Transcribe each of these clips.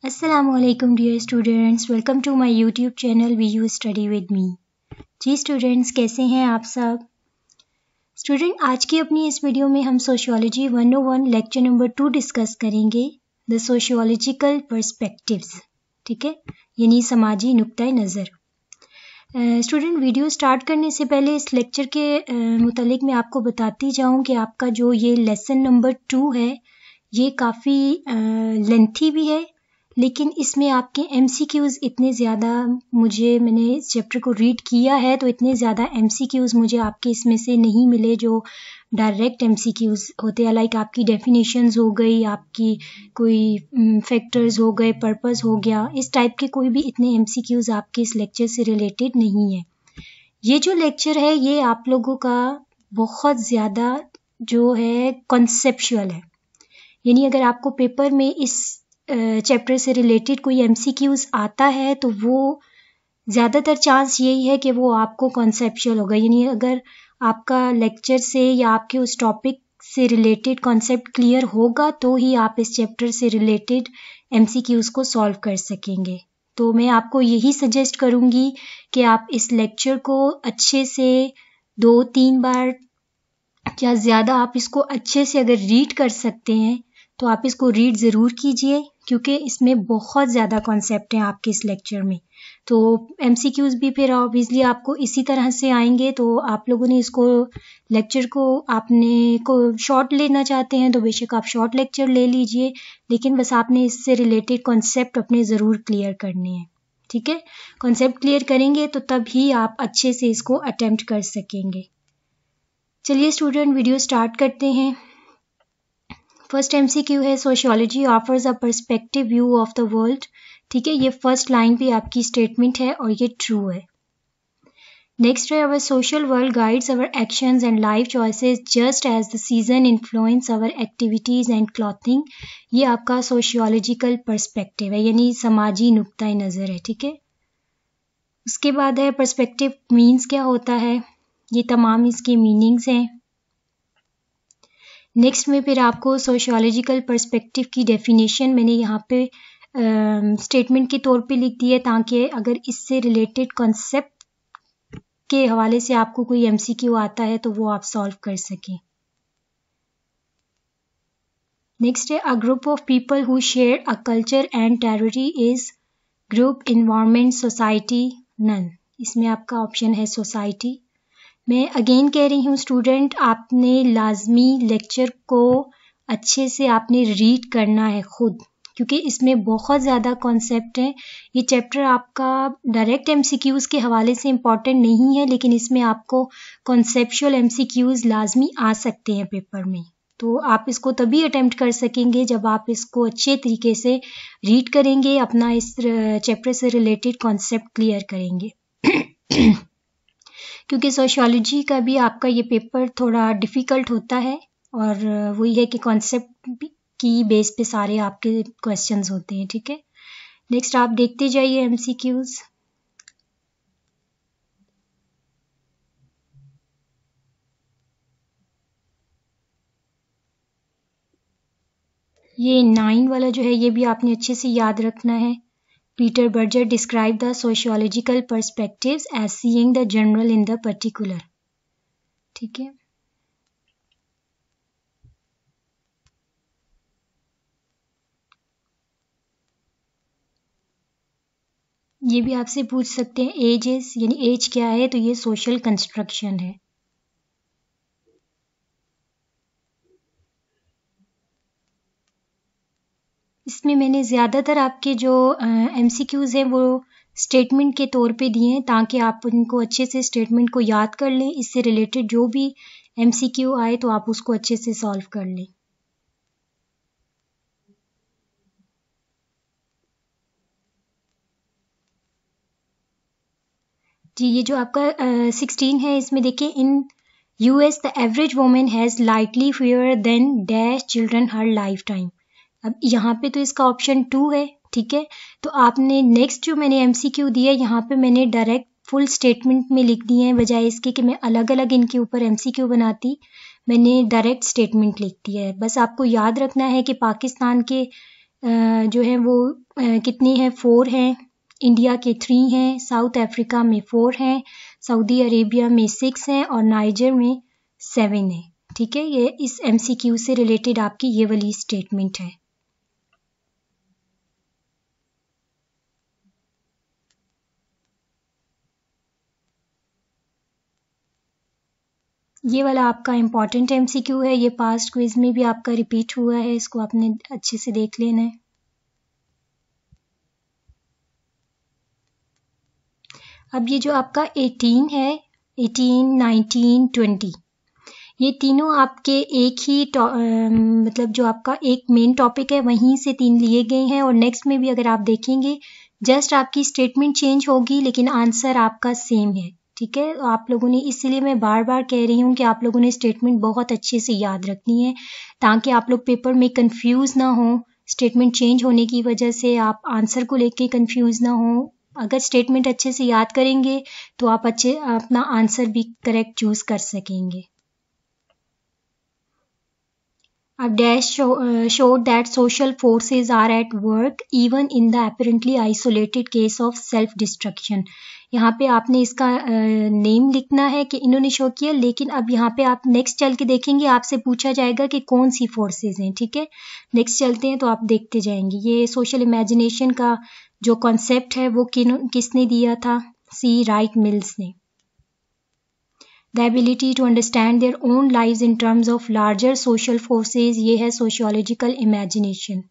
Assalamualaikum dear students, welcome to my YouTube channel VU Study with me। जी students, कैसे हैं आप सब? स्टूडेंट, आज की अपनी इस वीडियो में हम सोशियोलॉजी 101 लेक्चर नंबर 2 डिस्कस करेंगे, द सोशियोलॉजिकल पर्सपेक्टिव्स। ठीक है, यानी समाजी नुक्ता नज़र। स्टूडेंट, वीडियो स्टार्ट करने से पहले इस लेक्चर के मुतालिक मैं आपको बताती जाऊं कि आपका जो ये लेसन नंबर 2 है ये काफ़ी लेंथी भी है, लेकिन इसमें आपके MCQs इतने ज़्यादा मैंने इस चैप्टर को रीड किया है तो इतने ज़्यादा MCQs मुझे आपके इसमें से नहीं मिले जो डायरेक्ट MCQs होते हैं। लाइक आपकी डेफिनेशंस हो गई, आपकी कोई फैक्टर्स हो गए, पर्पस हो गया, इस टाइप के कोई भी इतने MCQs आपके इस लेक्चर से रिलेटेड नहीं है। ये जो लेक्चर है ये आप लोगों का बहुत ज़्यादा जो है कॉन्सेप्चुअल है, यानी अगर आपको पेपर में इस चैप्टर से रिलेटेड कोई MCQs आता है तो वो ज़्यादातर चांस यही है कि वो आपको कॉन्सेप्चुअल होगा, यानी अगर आपका लेक्चर से या आपके उस टॉपिक से रिलेटेड कॉन्सेप्ट क्लियर होगा तो ही आप इस चैप्टर से रिलेटेड MCQs को सॉल्व कर सकेंगे। तो मैं आपको यही सजेस्ट करूँगी कि आप इस लेक्चर को अच्छे से 2-3 बार या ज़्यादा आप इसको अच्छे से अगर रीड कर सकते हैं तो आप इसको रीड ज़रूर कीजिए, क्योंकि इसमें बहुत ज़्यादा कॉन्सेप्ट हैं आपके इस लेक्चर में। तो MCQs भी फिर ऑब्वियसली आपको इसी तरह से आएंगे। तो आप लोगों ने इसको लेक्चर को आपने को शॉर्ट लेना चाहते हैं तो बेशक आप शॉर्ट लेक्चर ले लीजिए, लेकिन बस आपने इससे रिलेटेड कॉन्सेप्ट अपने ज़रूर क्लियर करने हैं। ठीक है, कॉन्सेप्ट क्लियर करेंगे तो तब ही आप अच्छे से इसको अटेम्प्ट कर सकेंगे। चलिए स्टूडेंट, वीडियो स्टार्ट करते हैं। फर्स्ट MCQ है, sociology offers a perspective view of the world. ठीक है, ये फर्स्ट लाइन पे आपकी स्टेटमेंट है और ये ट्रू है। नेक्स्ट है, our social world guides our actions and life choices just as the season influence our activities and clothing. ये आपका सोशियोलॉजिकल पर्सपेक्टिव है, यानी समाजी नुक्ता नज़र है। ठीक है, उसके बाद है पर्सपेक्टिव मीन्स क्या होता है, ये तमाम इसके मीनिंग्स हैं। नेक्स्ट में फिर आपको सोशियोलॉजिकल पर्सपेक्टिव की डेफिनेशन मैंने यहाँ पे स्टेटमेंट के तौर पे लिख दी है, ताकि अगर इससे रिलेटेड कॉन्सेप्ट के हवाले से आपको कोई MCQ आता है तो वो आप सॉल्व कर सकें। नेक्स्ट है, a group of people who share a culture and territory is group, environment, society, none. इसमें आपका ऑप्शन है सोसाइटी। मैं अगेन कह रही हूँ स्टूडेंट, आपने लाजमी लेक्चर को अच्छे से आपने रीड करना है खुद, क्योंकि इसमें बहुत ज़्यादा कॉन्सेप्ट हैं। ये चैप्टर आपका डायरेक्ट MCQs के हवाले से इम्पॉर्टेंट नहीं है, लेकिन इसमें आपको कॉन्सेप्चुअल MCQs लाजमी आ सकते हैं पेपर में। तो आप इसको तभी अटेम्प्ट कर सकेंगे जब आप इसको अच्छे तरीके से रीड करेंगे, अपना इस चैप्टर से रिलेटेड कॉन्सेप्ट क्लियर करेंगे। क्योंकि सोशियोलॉजी का भी आपका ये पेपर थोड़ा डिफ़िकल्ट होता है, और वही है कि कॉन्सेप्ट की बेस पे सारे आपके क्वेश्चंस होते हैं। ठीक है, नेक्स्ट आप देखते जाइए MCQs। ये 9 वाला जो है ये भी आपने अच्छे से याद रखना है। Peter Berger describe the sociological perspectives as seeing the general in the particular. ठीक है, ये भी आपसे पूछ सकते हैं एजेस, यानी एज क्या है, तो ये सोशल कंस्ट्रक्शन है। इसमें मैंने ज़्यादातर आपके जो MCQs हैं वो स्टेटमेंट के तौर पे दिए हैं, ताकि आप उनको अच्छे से स्टेटमेंट को याद कर लें। इससे रिलेटेड जो भी MCQ आए तो आप उसको अच्छे से सॉल्व कर लें। जी, ये जो आपका 16 है, इसमें देखिए, in US the average women has lightly fewer than dash children her lifetime. अब यहाँ पे तो इसका ऑप्शन 2 है। ठीक है, तो आपने नेक्स्ट जो मैंने MCQ दिया है यहाँ पे मैंने डायरेक्ट फुल स्टेटमेंट में लिख दिए हैं, बजाय इसके कि मैं अलग अलग इनके ऊपर MCQ बनाती, मैंने डायरेक्ट स्टेटमेंट लिख दिया है। बस आपको याद रखना है कि पाकिस्तान के जो है वो कितनी है, 4 हैं, इंडिया के 3 हैं, साउथ अफ्रीका में 4 हैं, सऊदी अरेबिया में 6 हैं और नाइजर में 7 है। ठीक है, ये इस MCQ से रिलेटेड आपकी ये वाली स्टेटमेंट है। ये वाला आपका इम्पॉर्टेंट MCQ है, ये पास्ट क्विज में भी आपका रिपीट हुआ है, इसको आपने अच्छे से देख लेना है। अब ये जो आपका 18 है, 18, 19, 20, ये तीनों आपके एक ही मतलब जो आपका एक मेन टॉपिक है वहीं से 3 लिए गए हैं, और नेक्स्ट में भी अगर आप देखेंगे जस्ट आपकी स्टेटमेंट चेंज होगी लेकिन आंसर आपका सेम है। ठीक है, आप लोगों ने, इसलिए मैं बार बार कह रही हूँ कि आप लोगों ने स्टेटमेंट बहुत अच्छे से याद रखनी है ताकि आप लोग पेपर में कंफ्यूज ना हो, स्टेटमेंट चेंज होने की वजह से आप आंसर को लेके कंफ्यूज ना हो। अगर स्टेटमेंट अच्छे से याद करेंगे तो आप अच्छे अपना आंसर भी करेक्ट चूज कर सकेंगे। अब dash showed that social forces are at work even in the apparently isolated case of self destruction। यहाँ पे आपने इसका नेम लिखना है कि इन्होंने शो किया, लेकिन अब यहाँ पे आप नेक्स्ट चल के देखेंगे आपसे पूछा जाएगा कि कौन सी फोर्सेस हैं। ठीक है, नेक्स्ट चलते हैं तो आप देखते जाएंगे। ये सोशल इमेजिनेशन का जो कॉन्सेप्ट है वो किसने दिया था? C. राइट मिल्स ने। The ability to understand their own lives in terms of larger social forces, ये है sociological imagination।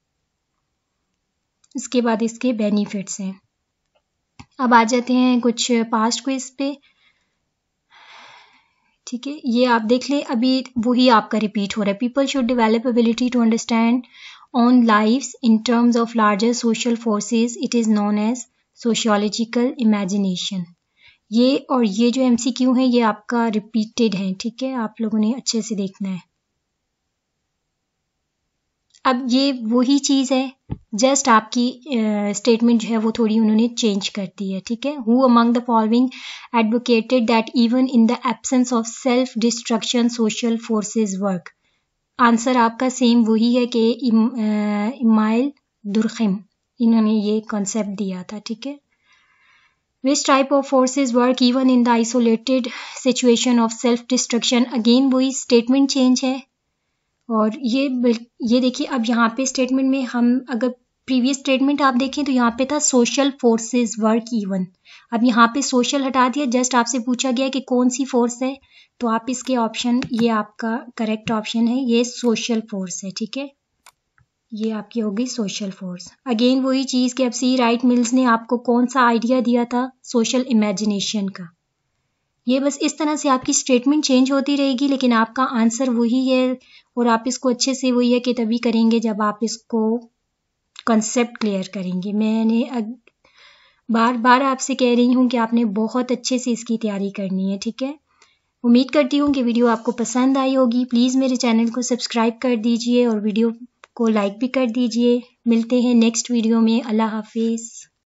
इसके बाद इसके बेनिफिट्स हैं। अब आ जाते हैं कुछ पास्ट क्विज पे। ठीक है, ये आप देख लें, अभी वही आपका रिपीट हो रहा है। People should develop ability to understand on lives in terms of larger social forces, it is known as sociological imagination. ये और ये जो MCQ है ये आपका रिपीटेड है। ठीक है, आप लोगों ने अच्छे से देखना है। अब ये वही चीज़ है, जस्ट आपकी स्टेटमेंट जो है वो थोड़ी उन्होंने चेंज कर दी है। ठीक है, who among the following advocated that even in the absence of self destruction social forces work. Answer आपका सेम वही है कि इमाइल दुर्खिम, इन्होंने ये कॉन्सेप्ट दिया था। ठीक है, Which type of forces work even in the isolated situation of self-destruction? Again वही स्टेटमेंट चेंज है। और ये देखिए, अब यहाँ पे स्टेटमेंट में हम अगर प्रीवियस स्टेटमेंट आप देखें तो यहाँ पे था सोशल फोर्सेस वर्क इवन, अब यहाँ पे सोशल हटा दिया, जस्ट आपसे पूछा गया कि कौन सी फोर्स है, तो आप इसके ऑप्शन, ये आपका करेक्ट ऑप्शन है, ये सोशल फोर्स है। ठीक है, ये आपकी होगी सोशल फोर्स। अगेन वही चीज़ कि अब C. राइट मिल्स ने आपको कौन सा आइडिया दिया था? सोशल इमेजिनेशन का। ये बस इस तरह से आपकी स्टेटमेंट चेंज होती रहेगी लेकिन आपका आंसर वही है, और आप इसको अच्छे से वही है कि तभी करेंगे जब आप इसको कंसेप्ट क्लियर करेंगे। मैंने बार बार आपसे कह रही हूँ कि आपने बहुत अच्छे से इसकी तैयारी करनी है। ठीक है, उम्मीद करती हूँ कि वीडियो आपको पसंद आई होगी। प्लीज़ मेरे चैनल को सब्सक्राइब कर दीजिए और वीडियो को लाइक भी कर दीजिए। मिलते हैं नेक्स्ट वीडियो में। अल्लाह हाफिज़।